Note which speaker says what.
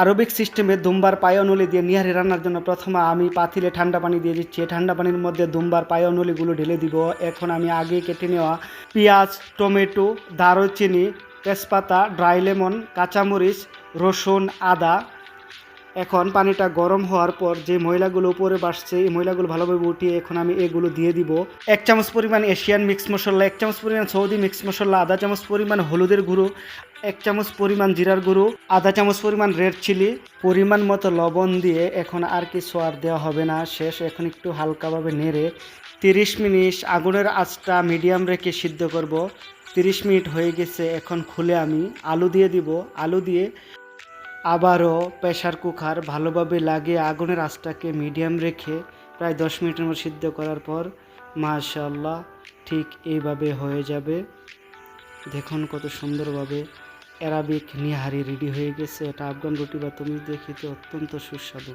Speaker 1: Arabic সিস্টেমে দুম্বার পায়নলি দিয়ে নিহারি রান্নার জন্য প্রথমে আমি পাতিলে ঠান্ডা পানি দিয়ে দিচ্ছি। ঠান্ডা পানির মধ্যে দুম্বার পায়নলিগুলো ঢেলে দিব। এখন আমি আগে কেটে নেওয়া পেঁয়াজ, টমেটো, দারুচিনি, তেজপাতা, ড্রাই লেমন, কাঁচামরিচ, রসুন, আদা। এখন পানিটা গরম হওয়ার পর যে ময়লাগুলো উপরে বাসছে এই ময়লাগুলো ভালোভাবে উঠিয়ে এখন আমি এগুলো দিয়ে দিব। 1 চামচ পরিমাণ এশিয়ান মিক্স মশলা, 1 চামচ পরিমাণ সৌদি মিক্স মশলা, আধা চামচ পরিমাণ হলুদের গুঁড়ো, 1 চামচ পরিমাণ জিরার গুঁড়ো, আধা চামচ পরিমাণ রেড চিলি, পরিমাণ মতো লবণ দিয়ে এখন আর কিছু আর দেওয়া হবে না, শেষ। এখন একটু হালকাভাবে নেড়ে 30 মিনিট আগুনের আঁচটা মিডিয়াম রেখে সিদ্ধ করব। 30 মিনিট হয়ে গেছে, এখন খুলে আমি আলু দিয়ে দিব। আলু দিয়ে আবারও প্রেসার কুকার ভালোভাবে লাগিয়ে আগুনের আঁচটাকে মিডিয়াম রেখে প্রায় 10 মিনিটের মতো সিদ্ধ করার পর মাশাআল্লাহ ঠিক এইভাবে হয়ে যাবে। দেখুন কত সুন্দরভাবে অ্যারাবিক নিহারি রেডি হয়ে গেছে। এটা আফগান রুটি বা তন্দুরি দিয়ে খেতে অত্যন্ত সুস্বাদু।